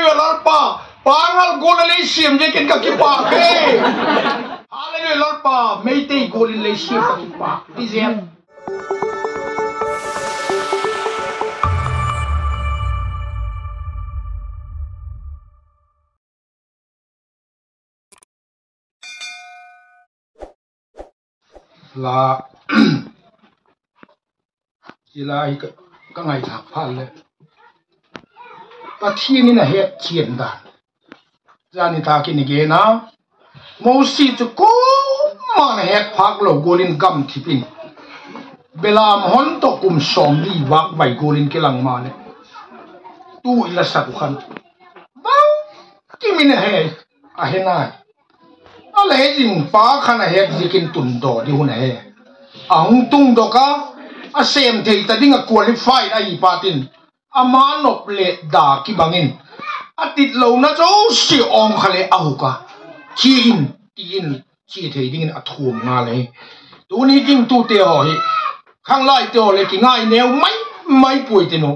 hallelujah lalpa pangal golin le siam je ken ka kipa ke hallelujah lalpa meitei golin le siam ka kipa dizem la ilai ka ngai thak phal le pathi ni na he chien da jani ta ki ni ge na mo si chu ko ma na he phak lo golin gam thipin belam hon to kum som li wak vai golin ke lang ma le tu ila sa ku khan ba ki mi na he a he na ale jing pa khana he jikin tun do di hun he ang tung do ka a sem thei ta ding a qualified ai patin amanop le da ki bangin atit lo na zo si ong khale ahuka chi in tin chi thei ding a thum nga le tu ni ding tu te ho hi khang lai te ho le ki ngai neu mai pui te no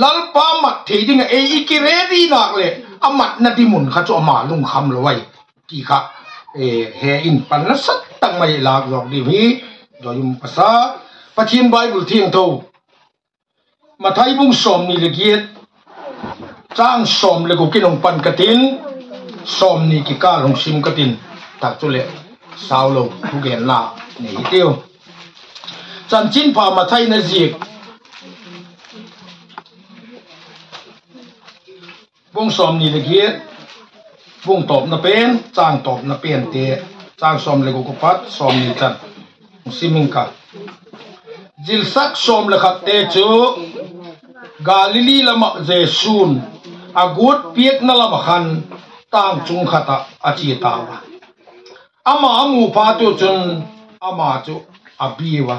lal pa mat thei ding e ki ready nak le amat na di mun kha cho ma lung kham lo wai ki kha he in pan na sat tang mai lak jok di hi do yum pasa pathin bible thiang tho mathai bung som ni le giet chang som le ko kinong pan katin som ni ki ka long sim katin tak chule saulo thu gen la ni teu chan chin pha mathai na zik bung som ni le giet bung top na pen chang top na pen te chang som le ko pat som ni chan siming ka jilsak som le khat te chu galili lama jesun agut piek na lama khan tang chung khata achi tawa ama mu pa tu chun ama chu abiwa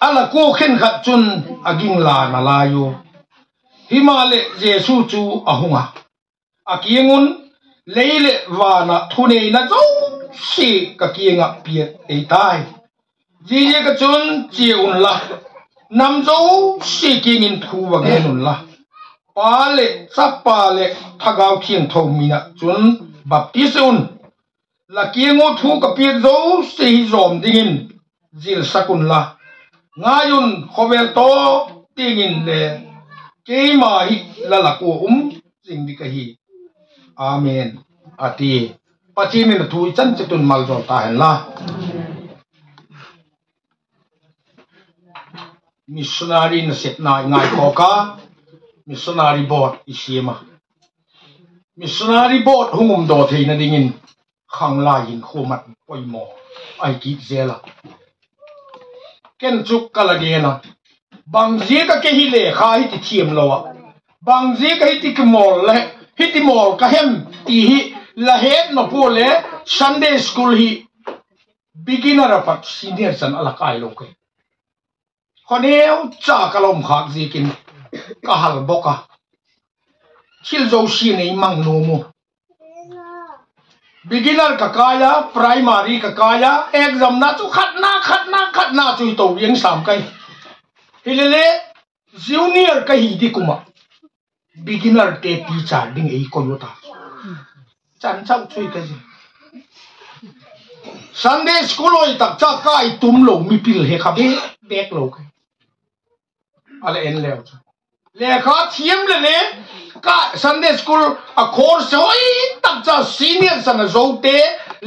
ala ko khen khat chun aging la na layo himale jesu chu ahunga akiengun leile wana thune na zo si ka kienga piek ei tai ji ka chun chi un la nam zo si kingin thu wa genun la pale sapale thagau thiang tho mina chun baptisun la kiengo thu ka piek zo si zom dingin jil sakun la ngayun khovel to tingin le keima hi la la ko jing bi ka hi amen ati patini na thui chan chetun mal zo ta hen la missionary na set na ngai ko ka missionary board isima missionary board hungum do theina dingin khang la yin khomat poimo ai ki zela ken chuk kala gena bangji ka ke hi le kha hi ti thiem lowa bangji ka hi ti kmol le hi ti mol ka hem ti hi la het no pole Sunday school hi beginner apat senior san ala kai lo ke khoneu cha kalom khak zikin kahal boka chil zo si nei mang no mo beginner ka kaya primary ka kaya exam na chu khatna chu to yeng sam kai hilele junior ka hi di kuma beginner te teacher ding ei ko yota chan chau chui ka ji Sunday school oi tak cha kai tum lo mi pil he kha be bek lo kai ale en leo le kha thiam le ne ka Sunday school a course oi tak cha senior san zo te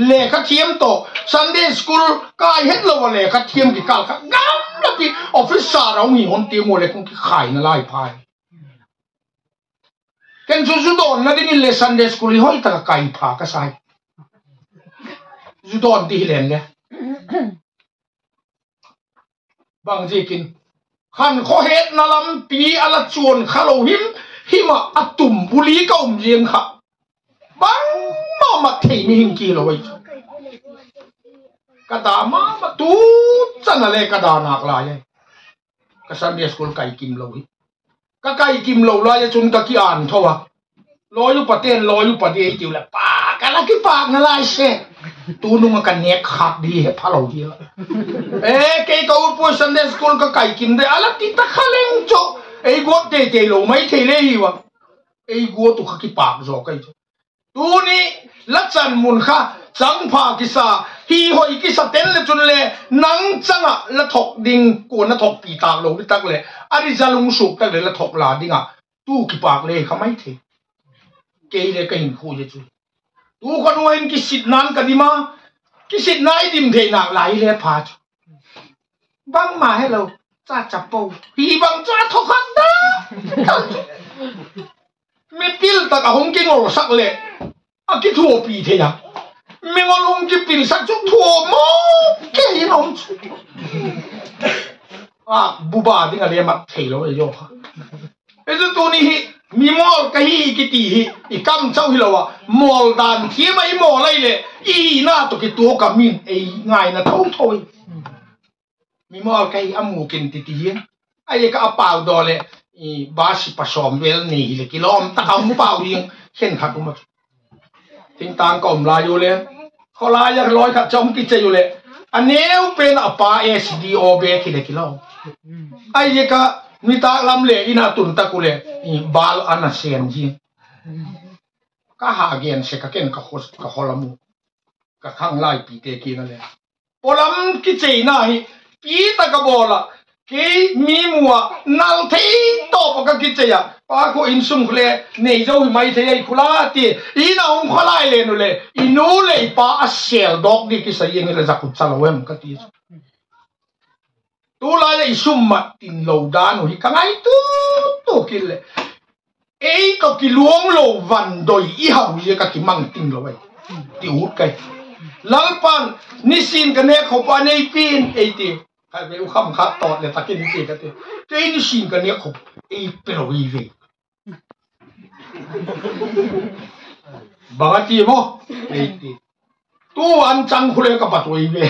le kha thiam to Sunday school ka het lo le kha thiam ki kal kha gam la pi officer ra ngi hon ti mo le kong ki khai na lai phai ken su don na ding le Sunday school hoi ta kai pha ka sai su don ti len le bang jikin khan kho het na lam pi ala chuan khalo hima atum buli ka jeng kha bang ma thei mi hing ki lo wai ka da ma tu chana le ka da nak la ye ka Sunday school kai kim lo hi ka kai kim lo la ya chun ka ki an thowa lo yu paten lo yu pa di tiu la pa ka la ki pa na lai se tu nu ma ka nek khak di he phalo hi ke ka u pu Sunday school ka kai kim de ala ti ta khaleng cho ei go te lo mai the le hi wa ei go tu khaki pak zo kai tu ni la chan mun kha chang pha ki sa hi hoi ki sa ten le chun le nang changa la thok ding ko na thok pi tak lo ni tak le ari zalung suk tak le la thok la dinga tu ki pak le khamai the ke le ka hin khu je chu tu ko no hin ki sit nan ka di ma ki sit nai dim the na lai le pha chu bang ma hello cha chapo hi bang cha thok khang da mi pil ta ka hong ki ngor sak le a ki thu pi the ya mi ngor hong ki pil sak chu thu mo ke hin om chu a bu ba ding a le ma thei lo yo kha e chu tu ni hi mi mol ka hi ki ti hi I kam chau hi lo wa mol dan thi mai mo lai le I na to ki tu ka min e ngai na thau thoi mi mol ka hi amu kin ti ti hin ai ka apau do le I ba si pa som wel ni le kilom ta ka mu pau ring khen kha tu ma ting tang kom la yo le kho la ya loi kha chom ki che yo le aneu pen apa SDO be ki le kilo ai ka mi ta lam le ina tun ta ku le I bal ana sen ji ka ha gen se ka ken ka holamu ka khang lai pi te ki na le polam ki che na hi pi ta ka bola ki mi muwa nal thei to ka ki che ya pa ko in sum khle nei zo mai the ai khula ti ina ong khalai le nu le inu le pa a sel dog di ki sa yeng le zakut salawem ka ti tu la ya isum ma tin lo dan hi ka ngai tu ki le ei ko ki luong lo van doi I hau ye ka ki mang tin lo wai ti ut kai lalpan nisin ka ne kho pa nei pin ei ti kai be u kham kha tot le takin ti ka ti te nisin ka ne kho ei pe lo wi ve ba ti mo ei ti tu an chang khule ka pat wi ve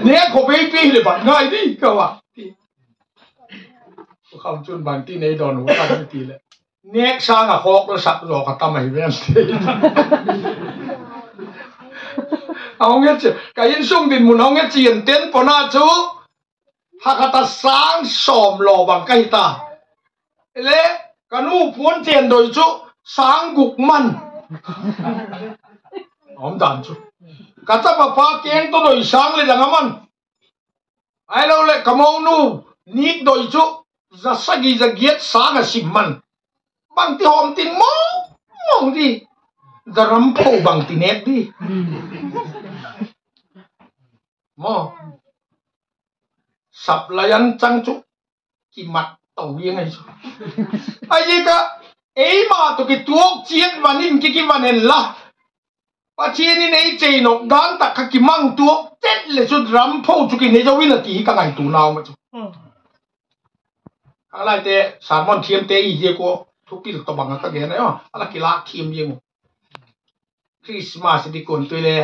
ne kho be pi le ba ngai di ka wa không chun bằng tin này đòn của ta cái gì đấy nét sang à khóc nó sập rồi cả tâm mày với em ông biết chứ cái yên sung đình muốn ông biết chuyện tiến của nó chú hắc ta sáng sòm lò bằng cây ta lẽ cái nu muốn tiền rồi chú sáng gục man ông đàn chú cái ta mà phá tiếng tôi đổi sáng lên rằng man ai đâu lại cầm ông nu nít đổi chú za sagi za giat sang a simman bang ti hom tin mong di daram po bang ti net di mo sap layan chang chu ki mat tau yeng ai chu ai ka ei ma to ki tuok chiet wanin ki wanen la pa chien ni nei chei no dan ta ka ki mang tuok tet le chu ram po chu ki ne jo win ti ka ngai tu naw ma chuอะไรเตะสารมอนเทียมเตะอีเจโกทุกปีตัวบังก็เห็นนะอ๋ออะไรกีฬาทีมยังคริสต์มาสที่คนตัวเลย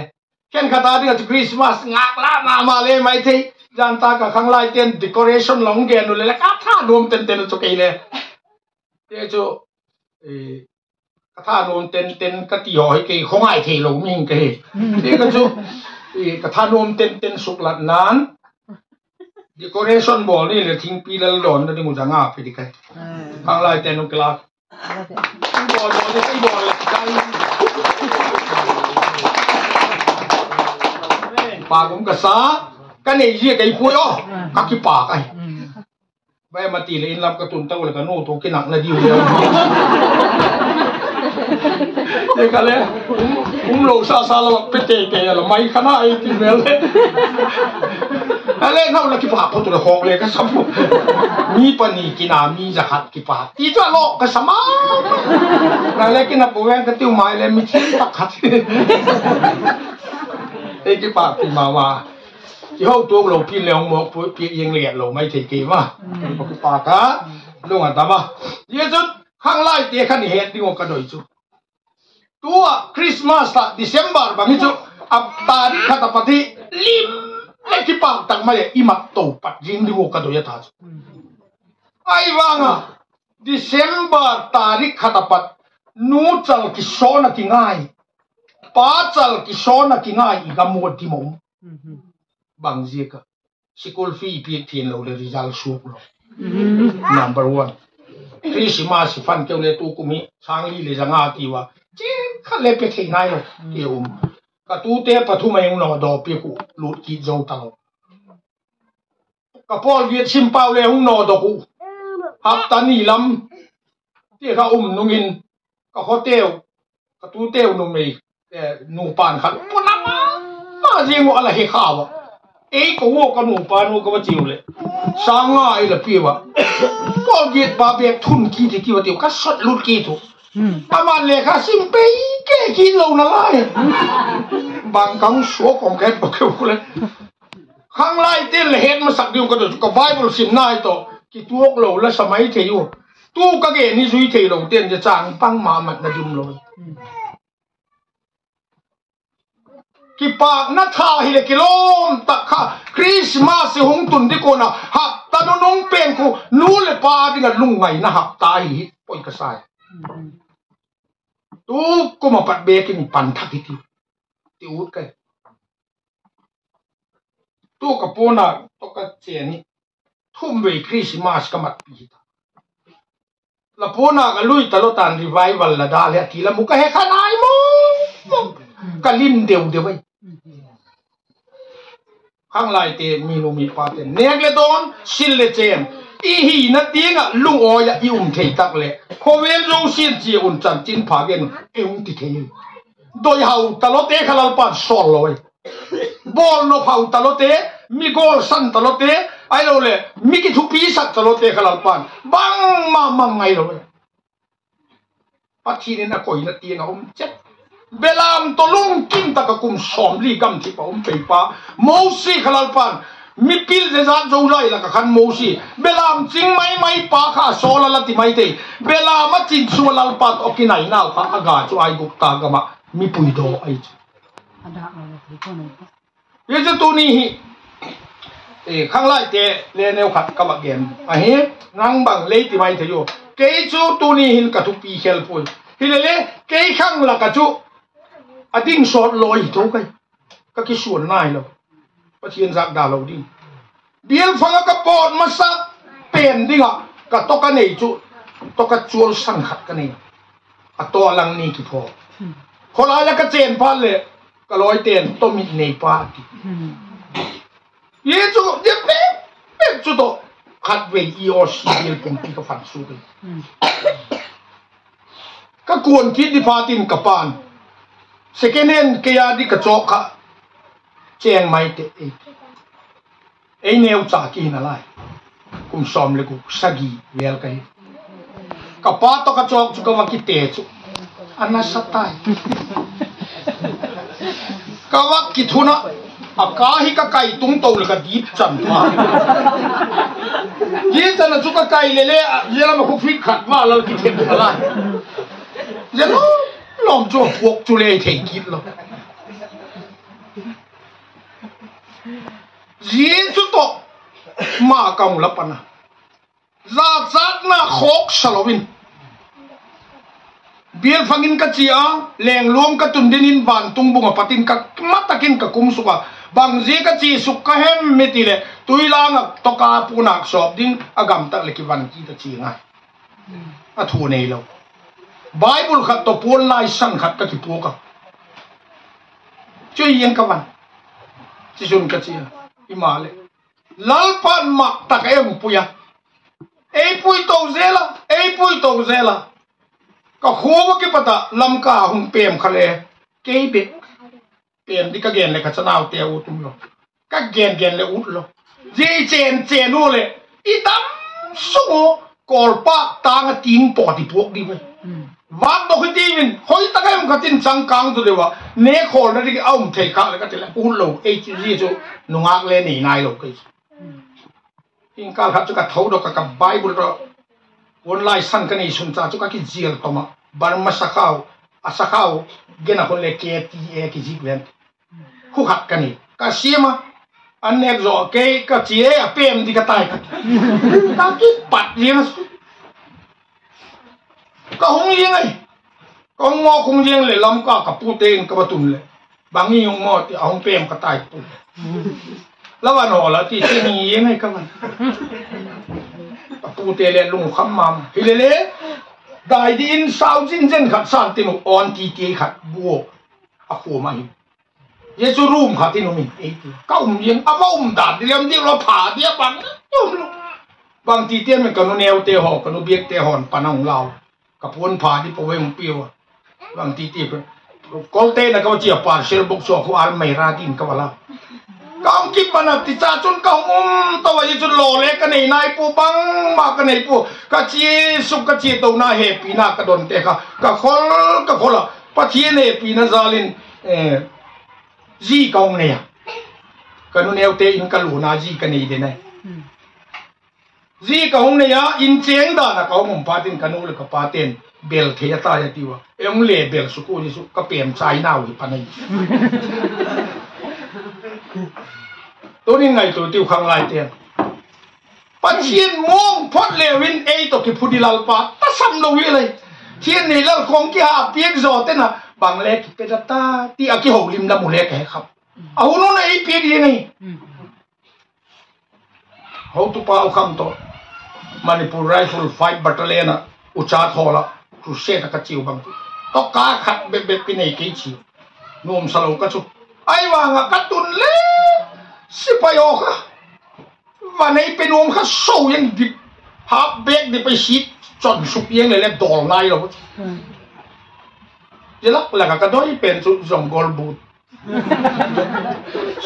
แค่ขนาดนี้ก็คริสต์มาสงักละมาเลยไม่ใช่จันตากับข้างไล่เต้นเดคอเรชั่นหลงเกนนู่นเลยแล้วก็ท่าโน้มเต้นจุกเลยเดี๋ยวจูท่าโน้มเต้นก็ตีหอยกี่ของไอ้เทลงมิงกี่เดี๋ยวจูก็ท่าโน้มเต้นสุกหลัดนั้นdecoration ball ni le thing pi lal don na dingu janga phi dikai khang lai tenu class ball ni kai ball le kai pa kum ka sa ka nei ji kai pu yo ka ki pa kai bai ma ti le in lam ka tun ta le ka no to ki nak na diu le de ka le lo sa la pe te ke la mai khana ai ti mel le ale nau la ki pa photo le hok le ka sapu mi pani ki na mi za hat ki pa ti cha lo ka sama na le ki na po wen ka tiu mai le mi chin ta khat e ki pa ki ma wa ki ho tu lo pin le mo pu pi yeng le lo mai thei ki ma ko ki pa ka lo nga ta ma ye chu khang lai te khan he ti ngo ka doi chu tua Christmas ta December ba mi chu ap ta ri kha ta pati lim ai ki pa tang mai imat to pat jing di ngo ka do ya ta ai wanga December tarik khatapat nu chal ki sona ki ngai pa chal ki sona ki ngai igamu ti mom bang school fee pi thin lo le result suk lo number 1 คริสต์มาสฟันเกี่ยวเลยตู้กุมิช้างลีเลยจะงาตีว่าเจ๊ขันเล็บไปที่ไหนหรอกเกี่ยวก็ตู้เตะปฐุมยังนอดอเปียกูหลุดกีดเจ้าตลอดก็พอเวียดชิมเปล่าเลยหุ่นนอดอกูฮับตานี่ลำที่เขานุ่งินก็เขาเตี้ยวก็ตู้เตี้ยวนุ่มเลยแต่นุ่มปานขันมันน้ำมาจริงว่าอะไรให้ข้าวอ่ะเอ้ก็ว่าก็นุ่มปานว่าก็มาจิ๋วเลยสร้างง่ายเลยพี่ว่าก็เวียดบาเบียทุนกีที่ว่าเดียวก็สดลุดกีถูกประมาณเลยค่ะซิมเป้แก่กินเราหน่อยบางครั้งสัวของแกบอกเขาเลยข้างไล่เต้นเลยเห็นมาสักเดียวก็เดี๋ยวก็ไบเบิลสิมนายต่อกี่ตัวเราและสมัยเที่ยวตู้ก็เกนี่สุยเที่ยวเต้นจะจางปังมามันนะจุ่มเลยกี่ปากนัทธาฮิเลกิโลมตะค่ะคริสต์มาสหงตุนที่โกนะหักตาโนงเป็นกูนู้เลยปาดิ่งลุงไงนะหักตายฮิปอยกระสายตู้ก็มาปัดเบกินปันทักที่ติวกันตู้กับปูน่ะตู้กับเจนี่ทุ่มเวคริสต์มาสก็มาปีตาแล้วปูน่ะก็ลุยตลอดตานรีไววัลละดาเลยทีละมุกก็ให้ขนายมุกก็ลิ้นเดียวไว้ข้างไล่เตมีนูมีปาเตเนกเลดอนซิลเลเจมอีหีนัดเดียงลุงออยอีเทตักเลยโคเวลโจซิลจีอุนจันจินพาเกนติเทโดยเฮาตลอดเตขลัลปัดสอลลอยบอลนกเฮาตลอดเตมีกอลสันตลอดเตไอโรเลมีกิทุปีสักตลอดเตขลัลปันบังมาไงโรเลปัจจุบันนักโอยนัดเดียงผมเจ็บเบลามตลุงกินตะกกุมสอมลีกัมที่ผมไปปะโมซีขลัลปันมีพิลเจจัดจูไรละกันโมซีเบลามจริงไม่ปะข้าโซลละที่ไม่เตเบลามจริงส่วนลัลปันโอเคไหนน่าข้าอากาศจะไอบุกตากมามีปุยโดไอจีเยอะตัวนี้ข้างไล่เตะเลี้ยนวขัดกับเกมอ่ะเฮ้นั่งบังเลยที่ไม่เที่ยวเกย์จูตัวนี้หินกับทุกปีเฮลปุยฮิเลเล่เกย์ข้างละกับจูอดิ้งสอดลอยทุกไงก็คิดส่วนนายเราปะเทียนสักดาเราดิ้งเบียร์ฟังกับปอดมาสักเป็นดิ้งอ่ะก็ตกกันเนยจูตกกันจวลสังขัดกันเนยอ่ะตัวลังนี่กี่พอคนละแล้วก็เจนพันเลยก็ลอยเตียนต้มิเนปาติเยจูเดี๋ยวเป็นจุดโตขัดเวอีโอซีเอลเป็นที่ก็ฟันสู้กันก็กวนคิดดิพาตินกับปานเซกันเนนเกียดิกระจกค่ะเจงไม่เตะเอเนวจากินอะไรกุมซอมเลยกูสกีเวลกันกับปาตกระจกจุกว่าคิดเตะจุอันนั้นสัตย์ตายก็ว่าคิดทุนะอากาฮิกะไก่ตุ้งโตเลยก็ดีจังมายี่จันจุกะไก่เล่ๆยี่เรามาคุฟิกขัดมาแล้วคิดเห็นอะไรยี่ลองจูพวกจุเล่เทกิดแล้วยี่จุดโตมากำลับปนะจัดนะโคกสลวินเบียร์ฟังกินกัจจีอาแรงรวมกัตุนดินินบานตุงบุงปฏินกักมัตตะกินกักกุมสุกะบางจีกัจจีสุกะเฮมเมติเลตุยลางตกาปูนักสอบดิ้งอากามตักเลกิวันกีกัจจีง่ายอะทูเนยเราไบเบิลขัดตัวปูนลายสังขัดกัจจีปูกับช่วยยังกันที่สุนกัจจีอิมาเลลัลปันมักตะเกมปุยะเอปุยโตเซล่าเอปุยโตเซล่าก็ขัวว่ากี่ปะตะลำกาหุ่นเปี่ยมคะเลเก็บเปี่ยมที่ก็เกณฑ์เลยก็จะน่าเตียวตุ้มโลก็เกณฑ์เลยอุดโลเจนโน่เลยอีตั้มสู้กอลปากตางติงปอดิพวกดีไหมวัดดอกที่วินหอยตะเกียบกันจินสังกังตัวเดียวเนื้อโคนั่นที่เอาเทคะเลยก็จะเลยอุดโลเอจีจูนุ่งอักเลนี่นายโลกเลยอิงกาลครับจุกกระเท่าดอกกับไบเบิลวันไล่สันกันนี่สุนทรจุกกิจเจียลตัวมาบารมาสักเอาสักเอาเกณฑ์คนเล็กเอทีกิจเวนคู่ขัดกันนี่ก็เสียมาอันนี้ก็เกย์ก็เจียเปี่ยมดีก็ตายกันตากิปัดยังก็หงยังไงก็งอคงยังเลยลำก็กับปูเตงกับตุนเลยบางยี่งอที่เอาเปี่ยมก็ตายปุ๊บแล้ววันหอแล้วที่นี่ยังไงกันมันปู tu te le lung kham mam hilele dai di in sao jin jen khat san ti mu on ti ti khat buo a khu ma hi ye chu room khat ti no mi e ti ka yeng a ma da di lem di lo pha dia bang bang ti te men ka no neo te ho ka no biek te hon panang lao ka pon pha di po weng piwa bang ti ti kol te na ka chi parcel box so ko al mai ra din ka wala kaum ki panat ti cha chun kaum to wa yi chun lo le ka nei nai pu bang ma ka nei pu ka chi su ka chi to na happy na ka don te ka khol pa thi ne pi na zalin ji kaum ne ka nu neu te in ka lu na ji ka nei de nai ji kaum ne ya in cheng da na kaum pa tin ka nu le ka pa ten bel the ta ya ti wa em le bel su ku ji su ka pem sai na wi pa neiตัวนี้ไงตัวติวขังลายเตียนปัจเจียนมองพอดเลวินเอตัวกิพุดิลาลปาตัดซ้ำลงวิเลยเทียนนี่แล้วคงกี่หาเปียกโจเต้นนะบางเล็กเป็นตาที่อากิหกลิมดำมูเล็กแค่ครับเอาโน่นไอ้เปียกยังไงเขาตุปาเอาคำตัวมันนี่ปูไรฟิลไฟบัตเตอร์เลนะอุจาทอละครูเซตกระจิวบางทีต้องกาขัดเบ็ดปีนไอ้กี่ชิวนุ่มสโลกระชุบไอ้ว่างกัดตุนเล่สิไปออกวันนี้เป็นวงข้าโซ่ยังดิบหาเบกดิไปชิดจนสุกยังเลยแล้วดอลไนหรอเจ้าแล้วก็กระโดดเป็นสุดจงกอลบูด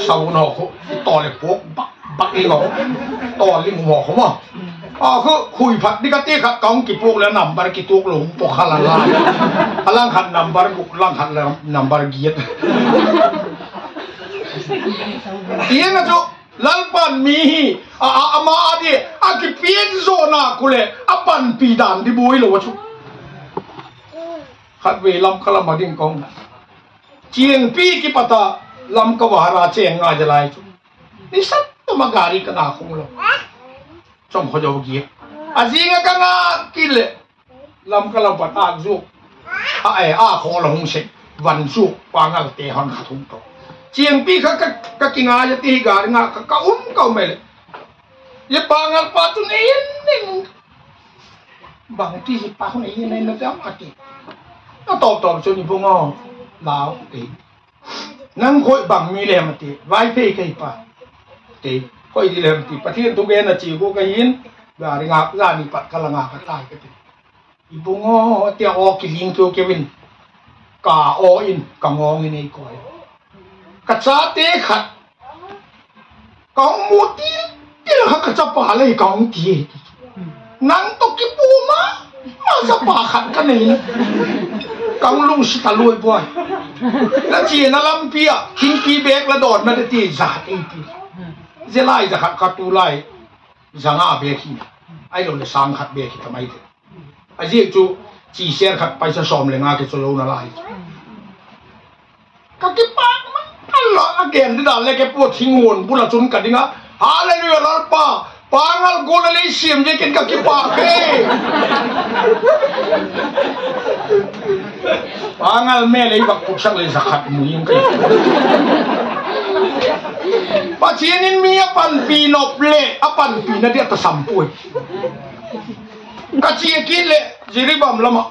สาวน้องต่อเลยพวกบักเองเหรอต่อลิงหัวเขามั้งคือคุยผัดนี่ก็ตีขัดกองกี่พวกแล้วนำบาร์กี่ตัวหลงปกขลังลายพลังขัดนำบาร์กุกลังขัดแล้วนำบาร์เกียร์เอียงจุลัลปันมีอามาดิอากิเปียนโซนาคุเลอปันปีดานที่บุยหลวชุขัดเวลำกะลำมาดิ้งกองเจียงปีกิปตาลำกวาราเจงงาจะไล่จุนี่สัตว์มาการีกันอาคงเราจอมขจาวเกียอาจิงกันอากิเลลำกะลำปัดอาจุอาขอหลงเสกวันจุวางalเตหันขัดทุ่งโตเจียงปีก็กินอาจะตีการงาก็ก็ไม่เลยอย่าปางalปาตุนเองนี่บางทีสิปางคนเองในนั้นจะมาติก็ตอบจนอีพวกงอลาวตีนั่งคุยบางมีเลยมาตีไว้เพ่ใครป่าตีคุยดีเลยมาตีประเทศทุกเอ็นจีกูก็ยินการงานี่ปัดกำลังก็ตายก็ตีอีพวกงอเตียออกกิลิงตัวเกวินกาออินกางองในก่อยกระจาเตะขัดกองมูตีที่เรากระจับปลาเลยกองตีนั่งตกกิปูมาจะปลาขัดกันนี่กองลุงสิตาลุยบ่อยแล้วจีนลำเปียทิ้งปีเบกแล้วโดดมาตีจ่าตีปีจะไล่จะขัดขัดตูไล่จะง่าเบกินไอ้เราเลยสร้างขัดเบกินทำไมเถอะไอ้ที่จูจีเสียขัดไปจะซ้อมเลยง่าก็จะรู้น่าไล่ก็กิปากAllah again tidak lagi pun hingun pula cun kadinga haleluya lalpa pangal gol le sim je ken kaki pakai pangal mele ibak pusang le zakat muyung kai pacienin mi apan pinople apan pina dia tersampui kacie kile jiribam lama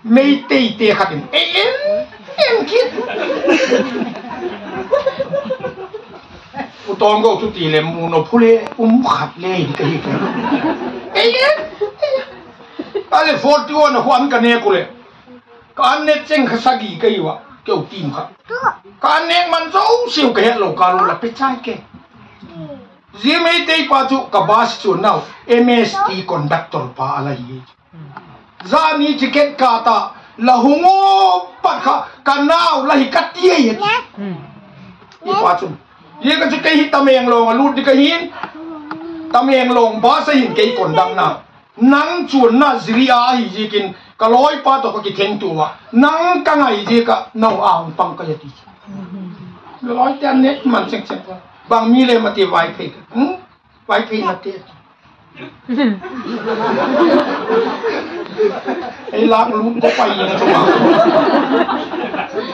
mei te kadin emคิดอุตองก็ทุกทีเลยมูนพูเลยขัดเลยก็ฮิตเอ๊ะอะไรฟอร์ตี้วันหันกันเนี่ยกูเลยการเน็ตเจงขสกีก็อยู่วะเกี่ยวทีมครับการเน็ตมันจะอุ้งสิวก็เห็นโลกาลุละไปใช่แกจีไม่ได้ป้าจุกับบาสจุนเอา MST conductor ป้าอะไรอย่างนี้จานี่จิเก็ตกาตาละหงปัดค่ะกันนาวละหิกัดเยี่ยยี่ยี่ป้าจุนยี่ก็จะเกยตะเมียงลงลูดดิเกยินตะเมียงลงบาสหินเกยคนดังน่ะนังชวนน่ะสิริอาหิจิกินก็ลอยป้าตัวก็กิเทงตัวนังกังไอจิกะนาวอ่างปังก็ยติลอยแต่เน็ตมันเซ็งๆบางมีเลยมาตีไวเพย์ไวเพย์มาตีไอ้ล้างลุ้นก็ไปยังตัว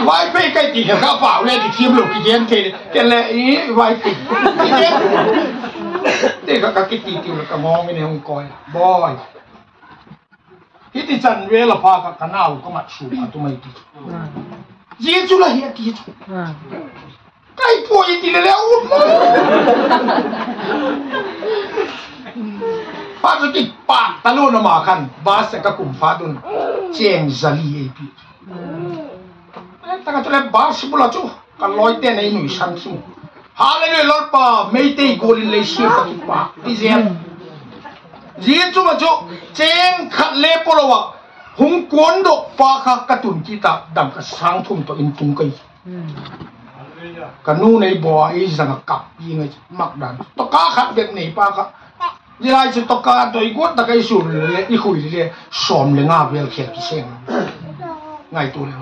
ไว้ไปใกล้ตีกับข้าวเปล่าเลยที่ทีมหลุดกี่เย็นเทนเลยไว้ติด เด็กก็กินติวแล้วก็มองไม่ในองค์กรบ่อยฮิติจันเวลพากับกันเอาก็มาชูอัตุไม่ติเยจูละเฮียติจูใกล้ป่วยติแล้วป้าจะกินปากตะลุนมาคันบาสก็กุมฟาดุนเจงซาลีเอพีแต่ก็จะเล่นบาสบุลาจูกันลอยเต้นในหนุ่ยชันคิมฮาเลลูยาลอดป้าไม่ได้โกลินเลยเชียร์กินปากดิเซียนเยจูมาจูเจงขัดเล็บปลวะหงกวนดอกปากกระตุนกีตาดังกระสังทุ่มตัวอินตุงไกกันนู่นในบ่อไอ้สังกับยิงไอ้มักดันตะก้าขัดเด็กหนีปากยี่ไรจะตะก้าตัวอีกวัดตะก้าสูดเลยอีคุยเลยสอมเลยง่าเวลเขียนกิเซงไงตัวแล้ว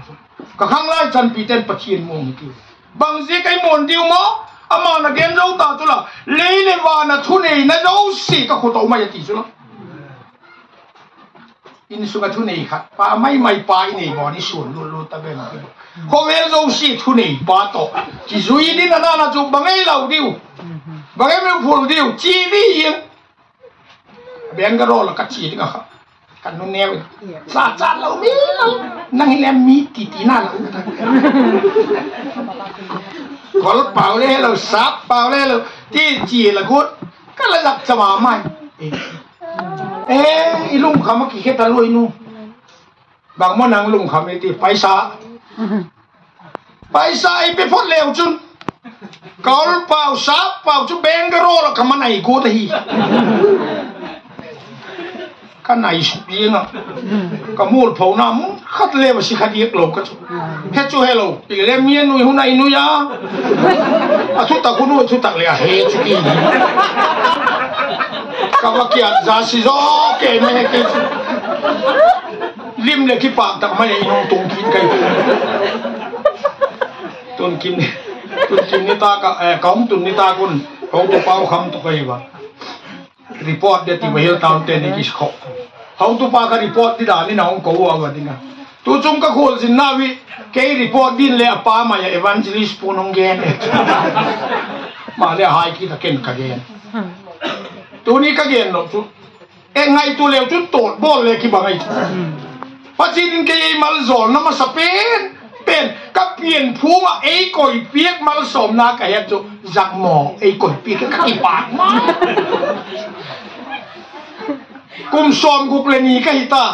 ก็ข้างล่างจันปีเต้นปะเทียนมงกิวบางทีไอ้มนดิวมั้งอามานะเกมเราตาตัวละเลยในวานะทุนเองนะเราสิก็ขดเอาไม่ยติจุละอินสุกทุนเองครับป้าไม่ป้าอินเองบ่นี่ส่วนลุ้นตะเบนเขาเวลเราสิทุนเองป้าโตที่สุดนี่นะจุบางไอ้เราดิวบางไอ้ไม่พูดดิวจีดียังเบงก็รอละกัดจีดีก็ครับกันนู่นเนี่ยซาจัดเราไม่เรานั่งให้แล้วมีตีน่าเราขอรถเปล่าเลยเราซับเปล่าเลยเราที่จีละกุดก็ระดับสมาใหม่อีลุงเขามากี่แค่ตะลุยนู่บางมื่อนังลุงเขาไม่ตีไปซาไอ้ไปพูดเร็วจุนขอรถเปล่าซับเปล่าจุนเบงก็รอละเขามาไหนกูตะฮีกันไหนสุดยังอ่ะก็มูลเผาน้ำขัดเลวสิขัดเยกโลกก็จุเฮจูเฮโลอีเล่เมียนุยหุ่นไอ้นุยอ่ะทุกตาคุณนุยทุกตาเลยอ่ะเฮจูอีก็ว่าเกี่ยจาสิโซเกไม่เกจูลิมเลยขี้ปากแต่ไม่ไอ้น้องตุงกินไก่ตุนกินนี่ตาก็เขาตุนนี่ตาคุณเขาตัวเป้าคำตัวใครวะรีพอร์ตเดี๋ยวที่เฮลทาวน์เทนนิสเขาตัวปากรีพอร์ตที่ด่านนี่น้องเขาว่ากันนะตัวจุ่มก็ควรสินาวิแค่รีพอร์ตดินเลยป้ามาอย่าเอวานเจลิสปูนงเกนมาเลยหายกินตะเกนกันเกนตัวนี้ก็เกนหรอกจุดไงตัวเลวจุดโตดบอลเลยกี่บางไงปัจจุบันแกยังมาสอนน้ำมาสเปนเป็นก็เปลี่ยนพูมาไอ้ก่อยเปียกมาสมนาไก่จุจักหมอไอ้ก่อยเปียกก็ขี้ปากมากุมสอมกุเปลนีก็ฮิตา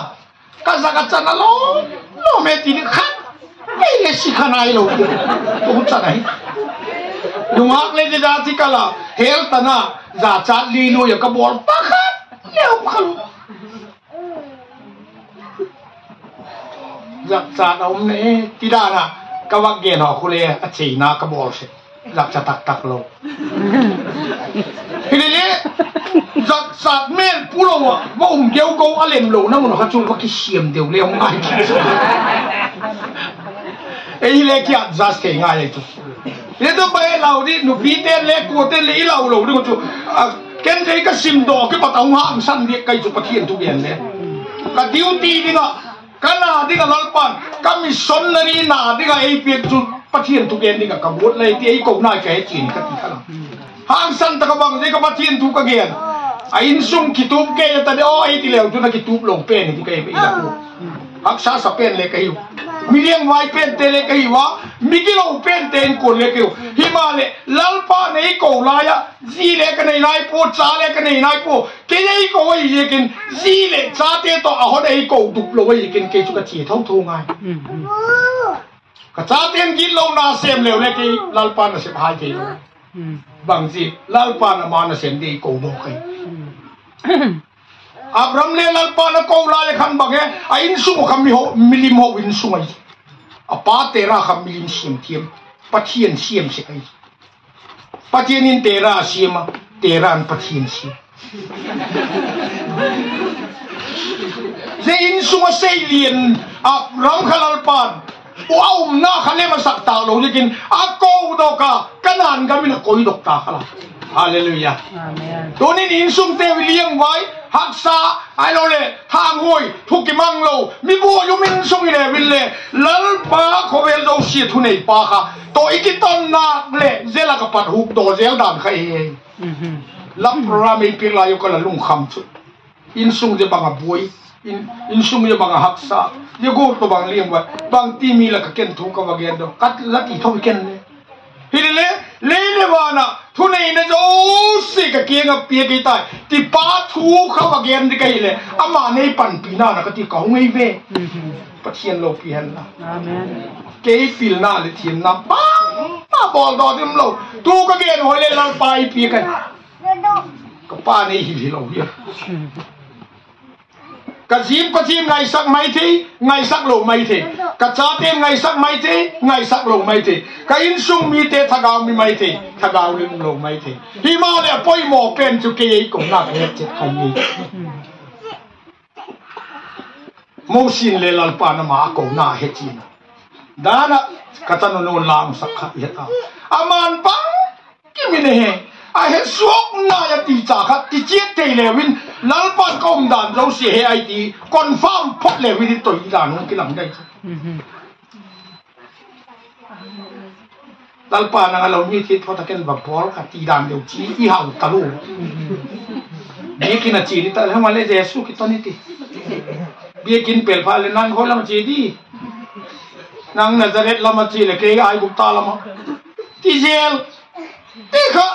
ก็สักจันล้อเมตินี่ขัดไม่เลยสิขนาดเราตัวหุ่นจันไหนดูฮักเลยจะได้ที่กะละเฮลตันะจะจัดลีลุยกับบอลปากขัดเลี้ยวขันจัดเอาเนี่ยที่ด้านน่ะก็ว่าเกณฑ์หอคุเล่อจีน่ากระบอกสิจับจะตักโลทีนี้จัดเมลพูดว่าเกี่ยวกับอะไรโลนั่นมันเขาจูว่ากี่เสียมเดียวเลี้ยงง่ายไอ้เล็กที่จัดเก่งง่ายเลยทุกเนี่ยตัวไปเราดิหนูพีเต้นเล็กกูเต้นเล็กเราดิกูจูเก่งใจก็ซิมดอกก็ปะตองห้ามสั้นเด็กไก่จุปะเทียนทุกอย่างเลยก็ดิวตีดิก็กันนาดิก็ลัลปันก็มีสนนารีนาดิก็ไอ้เปียกจุปะเทียนทุกอย่างดิก็กบฏเลยที่ไอ้กบน่าแก่จีนก็ตีกันห้างสั้นตะกบังดิก็ปะเทียนทุกอย่างไอ้อินซุ่มคิตูบเกยแต่เดี๋ยวไอ้ที่เหลวจุนคิตูบลงเป็นที่เกยไปอีกแล้วฮักษาสเปนเลยก็อยู่มีเลี้ยงไว้เป็นเตเลยก็อยู่วะมีกิโลเป็นเตนคนเลยก็อยู่ฮิมาเลยลัลปาในกูลายะซีเล็กในนายปูซาเล็กในนายปูเกยไอ้กูไอ้ยังกินซีเล็กซาเตต่อเอาไอ้กูดุบลงไอ้ยังกินเกยจุกเทียทุ่งไงก็ซาเตนกินลงนาเซมเหลวเลยก็ลัลปาน่ะเสียหายเกยบางทีลัลปาน่ะมาน่ะเสียดีกูบอกให้อับรามเลลัลปานะกูลายขันบังเอไอ้อินซุงคำมิลิมโฮอินซุงไอ้อป้าเตระคำมิลิมเสียมเทียมปัทเทียนเสียมเสียไอ้ปัทเทียนินเตระเสียมเตระนปัทเทียนเสียมเจอินซุงเซเลียนอับรามขลัลปานว้าวน่าขันเลมาสักตาเราจะกินอากูดอกะกันนันก็มีนักโอยดอกตาขลังฮาเลลูยาตัวนี้อินซุงเตวิเลียงไว้ฮักษาไอ้เราเลยทางห้วยทุกกิมังเรามีบัวอยู่มินซุงเลยวิลเล่ลัลปาเขาเวลเราเสียทุนไอ้ปาค่ะตัวอีกตอนนักเลยเจลกับปัดหุบตัวเจลดานใครเอง ลับรามีเพียงลายก็ละลุงคำจุดอินซุงจะบางบวยอินซุงจะบางหักษาเดี๋ยวกูตัวบางเลี้ยงไว้บางที่มีละก็เก็นทุกข์กับเกนดกัดละที่ทุกข์เก็นเลยฮิเลเลวานะทุนนี้เนี่ยโอ้สิกะเกียงกับเปียกีตายที่ป้าทุกข์กับเกนดิกันเลยอามาในปันปีน่านะก็ที่เขาไม่เว้ปะเทียนโลเปียนนะเกยฟิลน่าเลยเทียนนะป้าบอลดอดมโลทุกข์กับเกนหัวเลยเราไปเปียกันก็ป้าในหิวเราเยอะกระชิมไงสักไม่ทีไงสักโลไม่ทีกระชาเต็มไงสักไม่ทีไงสักโลไม่ทีกระอินซุงมีเตะทากาวมีไม่ทีทากาวลิมโลไม่ทีฮิมาเลยป่วยหมอเป็นจุกย์ก็นักเฮ็ดเจ็ดขันนี้มูสินเลลัลปานมาก็น่าเฮ็ดจีนดานะกระตันโนนลางสักขัดเฮ็ดอามันปังกิมิเนไอ้เห็นสวกน่าจะตีจากที่เจี๊ยบเทเลวินลัลปันก็มด่านเราเสียไอ้ที่คอนฟาร์มพบเลวินตัวอีด่านนั้นกิหลังได้ลัลปันนั่งเรามีที่เขาตะเกียบแบบพอแล้วตีด่านเดียวจีอีห่าวตะลุเบียกินจีนี่แต่แล้วมาเลเซียสู้กิตอนนี้ตีเบียกินเปลี่ยนพาเลนั่งเขาละมาจีดีนั่งนาซาเรตละมาจีเลยเกย์ไอ้บุตตาละมาที่เจลที่เขา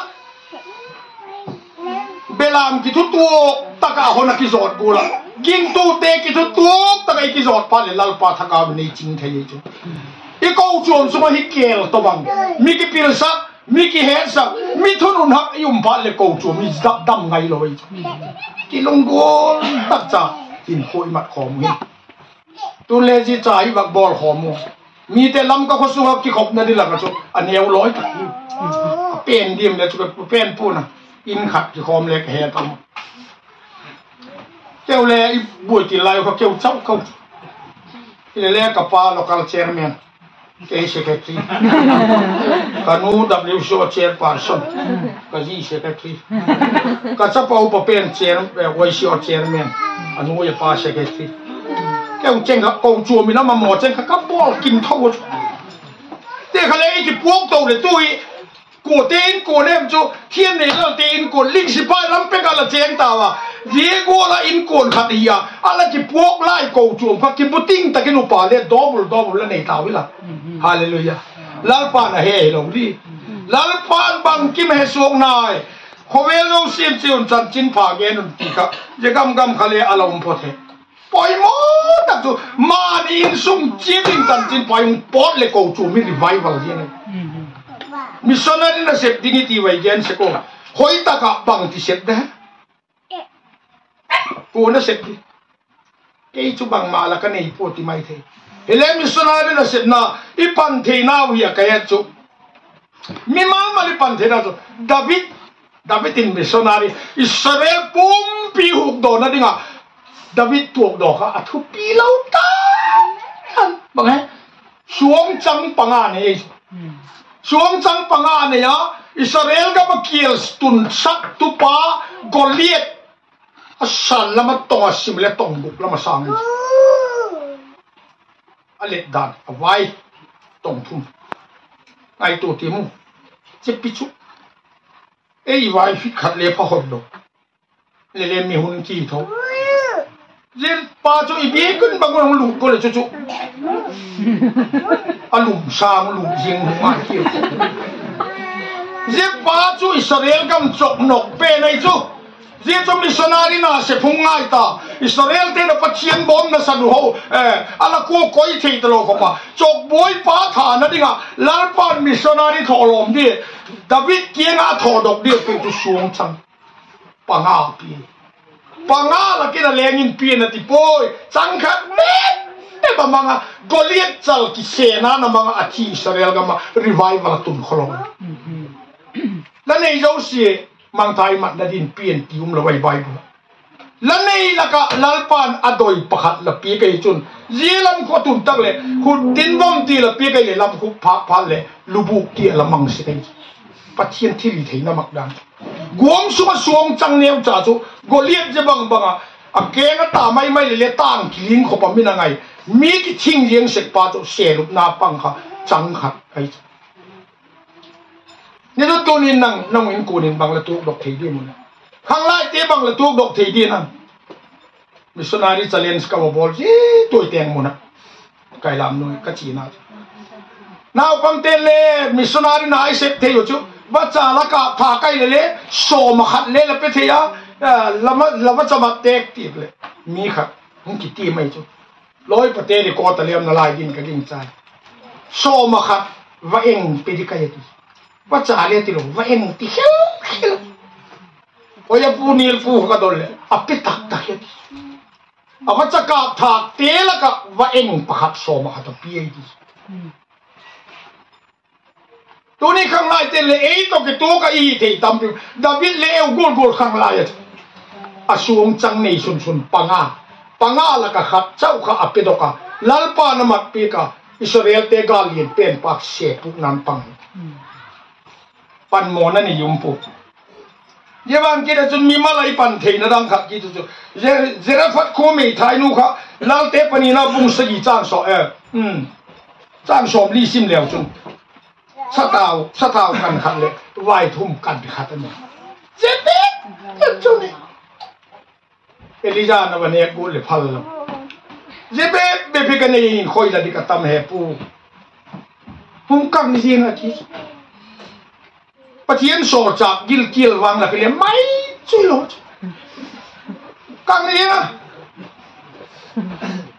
เบลามกิทุตัวตะกาหนักกิจอดกูละกินตัวเตกิทุตัวตะกากิจอดพาเลลัลปาทากาเป็นจริงเทียจูอีกเอาจวนสมัยเกลตัวบังมีกิพิลสักมีกิเฮสักมีทุนหักยุ่มพาเลกเอาจวนมีดำไงเลยกิลงกูตักจ่ากินโคยมัดขอมหิตัวเลจิจ่ายบักบอลขอมมีแต่ลำก็เขาสู้กับกิขบนั่นดีละก็ชุอันเนี้ยร้อยเป็นเดียมเลยชุดเป็นพูนะอินขัดกิขอมเล็กแห่ทำเจ้าเล่บุยติลายเขาเจ้าเจ้าเขาเล่กับป้าเราการเชียร์แมนเอเซกตรีกันูWCOเชียร์พาร์สันกับจีเซกตรีกับเจ้าป้าอุปเป็นเชียร์WCOเชียร์แมนอนุยป้าเซกตรีแกเจงกับกองจัวมีน้ำมันหมอเจงกับปอลกินเท่าเด็กเขาเลยที่พวกโตเลยตุ้ยกูเต้นกูเล่มจูเทียนเนี่ยเราเต้นกูลิงสิบไปลำเป็กอะไรเจงตาวะเดี๋ยวกูละอินกูขัดยาอะไรที่พวกไล่กองจัวพักกินบุติ้งตะกินอุปาเลยดับเบิลแล้วในตาวิละฮาเลลูยาลัลปานเฮลงดีลัลปานบังกิมเฮสวงนายเขาเวลงเสียนจินจันจินผาเกนุนติกะจะกำเขาเลยอารมณ์พอเทปล่อยหมดตักตัวมาอินซุงจีบินจันจินปล่อยปอดเลยกองจัวมีรีไววัลยังไงมิสซอนนารีน่ะเสพดิ้งที่ไว้เกนเสกโหยตากะบังที่เสพเด้กูน่ะเสพดิเอ้ยจูบังมาละกันไอ้พวกที่ไม่เทเฮเลมิสซอนนารีน่ะเสพน่ะอีปันเทน่าวิยาแกจูมีมาลิปันเทน่าจูดาวิดอินมิสซอนนารีอิสราเอลปุ่มปีหุกโดนนั่นดิงะดาวิดตัวดอกอะทุบปีเหล่าตาบังไงสวงจังปังอันเนี่ยสวงจังปังอันเนี่ยอิสราเอลก็มาเกี่ยวตุนสักตุปากอลียดสันแล้วมาต่อสิมแล้วต้องบุกแล้วมาสร้างอะไรดันเอาไว้ต้องทุ่มไอตัวที่มึงจะปิจุไอ้ไว้ฟิกขัดเลี้ยพะหดดอกเลี้ยมีหุ่นกี่ทบเลี้ยป้าจุอีบีขึ้นบางคนหลุดก็เลยจุอารมณ์สร้างหลุดยิงหัวมันเกี่ยวเลี้ยป้าจุอิสราเอลกำจกนกเป็นไอ้จุเลี้ยจุมิสนารีน่าเสพงง่ายตาอิสราเอลเตนปัจเจียนบอมน่ะสนุกอะไรกูคอยที่ตลกมาจกบวยป้าฐานนั่นดิงะลาปานมิสนารีถอลมดิดาวิดเกียงอาถอดอกเดียวเป็นตัวสวงจังปังอาปีปังอาละกินอะไรเงินปีนั่นที่ป่วยจังขัดเด็ดแต่บางมังอะกอลียจัลกิเซนานะมังอะที่อิสราเอลก็มารีไวฟ์ละตุนขลงแล้วในเจ้าเสียมังไทยมันได้ดินเปลี่ยนที่ละไว้ไว้บุแล้วในละก็ลัลปานอดอยประคัดละปีกไอจุนเยี่ยลำขวตุนตั้งเลยหุ่นดินบ้องตีละปีกไอเลยลำขุบพันเลยลูบุกที่ละมังสิกันปัจเจียนที่ลีเทนมักดังกวงสุมาสวงจังเนียวจ่าจูกอเลียจะบังบังอ่ะเกงก็ตาไม่เลยตั้งกิลิงขบมินังไงมีกิทิ้งเลี้ยงเสกปาจูเสลุปนาปังค่ะจังขัดไอนี่ตัวนี้นั่งอินกูนินบังละตัวดอกเทียมเลย ข้างไล่เตะบังละตัวดอกทีดีนั่นมิสนารีเชลเลนส์กับวอลจีตัวเตียงมุนะไกลลำนุ้ยกัจจีน่าน้าปังเตเลมิสนารีน่าไอเซฟเทียจูบัจจาละกะพาไกลเลโซมาขัดเลละเปเทียละจะมาเตะตีเลยมีครับมึงคิดตีไม่จูร้อยประเทศที่กอตเลียมนาลายกินกันกินใจโซมาขัดว่าเองไปที่ใครตีบัจจาเลติโลว่าเองตีเขี้ยวโอ้ยปูนีลปูก็โดนเลยอ่ะปิดตักตักยัดอ่ะบัจจากาถากเตะละกะว่าเองประคับโซมาขัดปีดีตัวนี้ข้างในเตะเลยตัวกี่ตัวก็อีเตะตามดูดาวิดเลวโกลข้างในอ่ะช่วงจังนี่สุนปังาละกะขัดเจ้าข้าอภิดกะลัลปานามัดปีกะอิสราเอลเตะกาลีนเป็นปักเสพุกนันปังปันโมนั่นนี่ยุมปุเยวันกี่เดือนมีมาลายปันเทนดังขัดกี่ตัวเจราฟัดโคมีไทยนูค่ะลัลเตปนีน่าบุ้งสกีจ้างสอจ้างสอบลีซิมเหลวจนสะเท้ากันขัดเลยไหวทุ่มกันขัดนั่นเจ็บเด็กจุนี่เอลิจานะวันนี้กูเลยพัลล์เจ็บเด็กเบกันนี่คอยละดิกตามเหปูพุ่งกันนี่สินะที่ปะเทียนโซจากกิลวางละก็เลยไม่ช่วยหรอกกันนี่นะ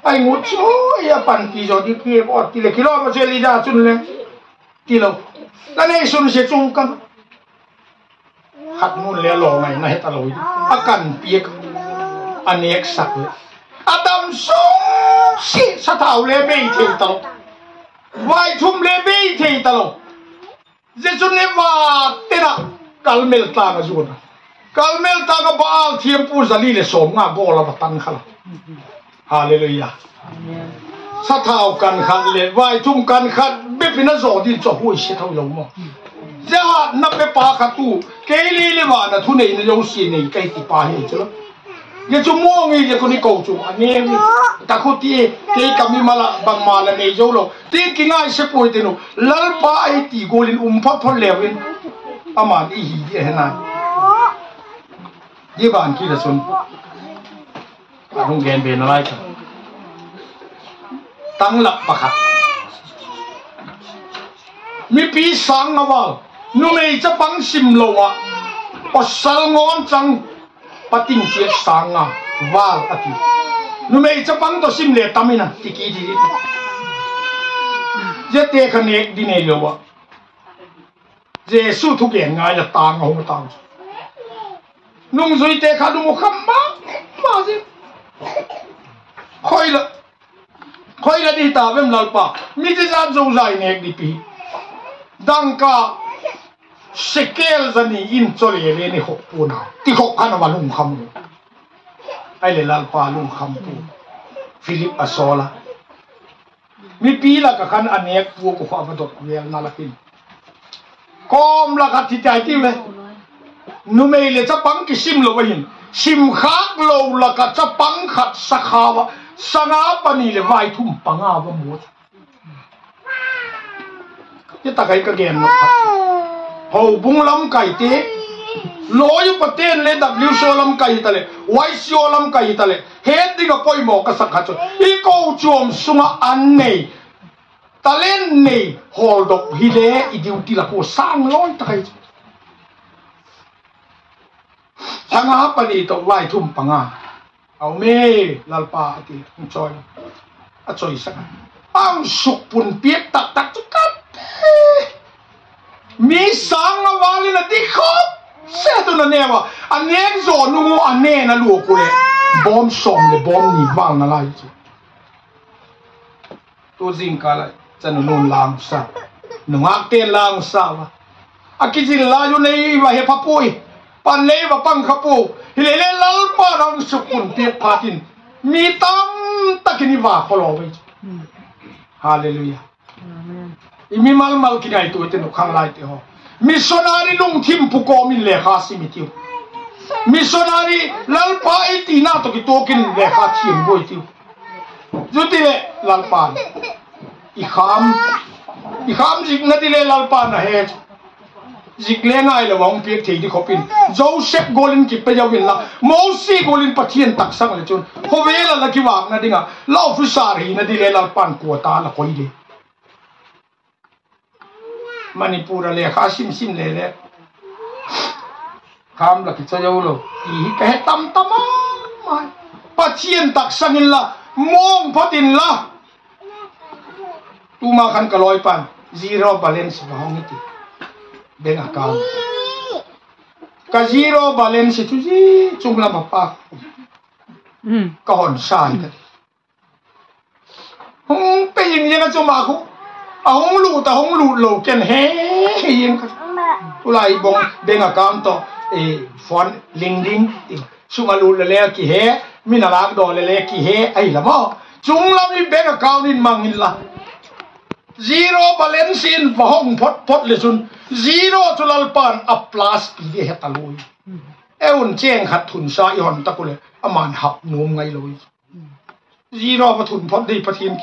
ไอ้งูช่วยปันที่จอดีเกี่ยวกับที่เลยกิโลมาเชลิจาจุนเลยกิโลแล้วนี่สุนเสียจงกันขัดมุนเลี้ยหล่อไงนะให้ตลอดอาการเปียกอันนี้เอกสักเลยอาดัมสงสิสะเท้าเลเบย์เทตลอดไวทุ่มเลเบย์เทตลอดเจ้าจุนเนี่ยว่าเตนะกัลเมลตากระจุนกัลเมลตากระบาลเทียมปูซาลีเลสมงาโกลาบัตันขลังฮาเลลูยาสะเท้ากันขัดเลยไวทุ่มกันขัดเบบนั้นสอดีจะหุ่ยเสียเท่าอยู่มั้งจะนับไปปาขัดตู้เกลีเลว่านะทุนเองนะยงสีนี่ไก่ติปาเห็นจ้ะยังจะมองยังคนนี้กูจูอันนี้ตะคุตีเกย์กับมีมาละบางมาละเนี่ยจูโลตีกิ่งไอ้เสพโอยติโนลัลปาไอตีโกลินพัดพลเลวินอามาดีฮีดีเห็นไหมยี่บ้านกี่ละส่วนลุงเกณฑ์เป็นอะไรกันตั้งหลักประคับมีปีสังเอาว่านุ่มเอจะปังซิมโลวะปัสสาวงอนจังปะติงเจียสังอ่ะว่าอธินุ่มเอจะปังตัวซิมเลตามินะติกีดีเจเตคันเอกดินเอโยวะเจสุทุกอย่างง่ายจะตางเอามาตางนุ่งสุยเตคันมุขมาสิคอยละดีตาเวมลัลปามิจิจานจงใจเนกดิปีดังกาสเกลจันนี่อินโซเลเรนี่หกปูนาที่หกขันวันลุงคำไอเลลัลปาลุงคำปูฟิลิปอโซลามีปีละกับขันอันเนกปูกุฟาบดเวียนาลกินกอมละกัดที่ใจที่เลยนุ่มเอเลจะปังกิซิมโลวะหินซิมขักโลละกัดจะปังขัดสักขาวะสังอาปนีเลวายทุ่มปังอาวะหมดจะตะไคร้กระเกมนะครับหูบุงลำไก่เตะลอยประเทศเลยดับลิวโซลำไก่ตะเลยไวโซลำไก่ตะเลยเฮ็ดดิกับปอยหมอกสักขัดอีโกจวมสุงอันเนยตะเล่นเนยฮอลดอกฮิเลอีดิวติละโคสร้างร้อยตะไคร้สังอาปนีตัววายทุ่มปังอาเอาเมลัลปาติจอยอะจอยสักอังสุกปุ่นเปียกตักจุกัดมีสังวาลินะที่ขอบเสียตัวนั่นเองว่าอันนี้โซนูอันนี้นะลูกกูเลยบอมสมเลยบอมนี่วางนั่นอะไรจุตัวจริงกันเลยจะนุ่นลางซาหนุ่มอักเตนลางซาวะอากิจิลาอยู่ในว่าเฮพับปุยปันเล่ว่าปังขับปูฮิเลเลลัลปานังสุกุนเปียพาตินมีตั้มตะกินิว่าขอรอไว้ฮาเลลูยาอิมิมัลกินไอตัวเต็นขังไล่เตะฮอมิสซนารีลุงทิมปุโกมินเลขาสิมิติวมิสซนารีลัลปาไอตีน่าตกิโตกินเลขาทิมโวยติวจุดที่เลลัลปาอีขามจิกนัดที่เลลัลปานะเฮจ dịch lên ngay là mong biết thì đi có pin Joseph Golin kịp bây giờ viên là Moses Golin bắt thiên tắc sang là chun hôm nay là cái vàng na đi ngà lão phu sa ri na đi lên là pan của ta là coi đi Manipur là khá sim lệ khám là cái cho dâu rồi ý cái tâm mà bắt thiên tắc sang là mong phát tin là tu mà khăn cả lối pan zero balance vào không nhỉ bank account ka zero balance tu ji chung la pa ka hon sai ka hong pe yin yin chu ma khu a hong lu lo ken he yin ka tu lai bong bank account to phone LinkedIn chung a lu le ki he min a lag do le ki he ai la mo chung la mi bank account in mang in la zero balance in vahong pot le sun zero chulalpan a plus pi de hetaloi eun cheng khat thun sa yon takule aman hap nom ngai loi zero pathun pot dei pathin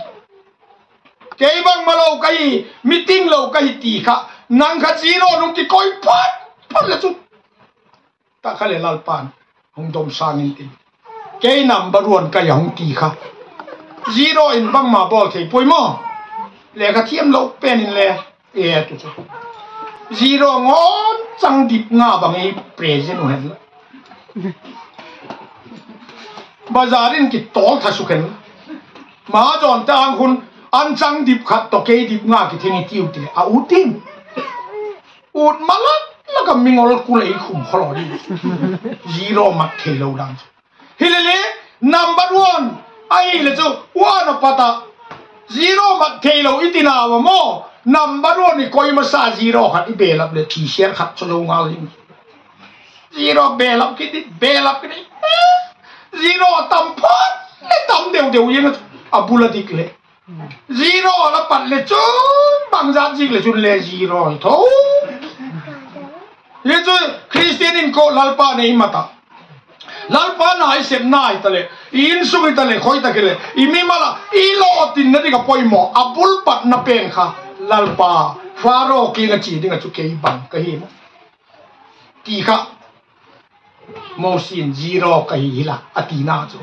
kei bang malo kai meeting lo kai ti kha nang kha zero nung ki koi pot le sun ta khale lalpan hong dom sangin ti kei number 1 kai hong ti kha zero in bang ma bol thei poi mo le ka thiam lo pen in le tu chu zero ngon chang dip nga bang ei present ho hen bazarin ki tol tha su ken ma jon tang hun an chang dip khat to ke dip nga ki thini tiu te a utin ut malat la ka mingol ku lei khum kholo di zero mat the lo dang hilele number 1 ai le chu wa pata zero mat the lo itina wa mo number 1 ni koi ma sa zero khat i belap le thi share khat cholo nga ling zero belap ki zero tam phat le tam deu yin abula dik le zero la pat le chu bang za jik le chun le zero tho ye chu Christian in ko lalpa nei mata lalpa nai sem nai tale in sumi tale khoi ta kele i mi mala i lo tin na diga poimo abul pat na pen kha lalpa faro ki na chi dinga chu ke bang ka hi ti kha mosin zero ka hi la atina chu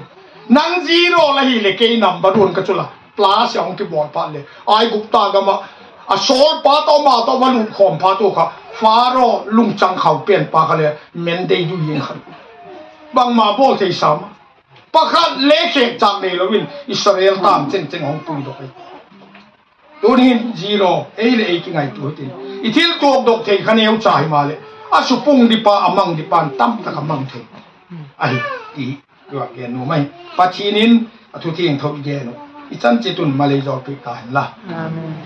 nang zero la hi le ke number 1 ka chula plus yang ki bol pa le ai gupta ga ma a sol pa to ma lu khom pa to kha faro lung chang khau pen pa ka le men dei du yin kha bang ma bol thei sam pakhat le khe chang nei lovin Israel tam chen hong pui do kai tunin zero ei le ei ki ngai tu tin I thil tok dok thei khaneu chai ma le a supung di pa amang di pan tam ta kamang thei ai ti lo ke no mai pachinin athu thing thau ge no I chan che tun malai zo pi ka la amen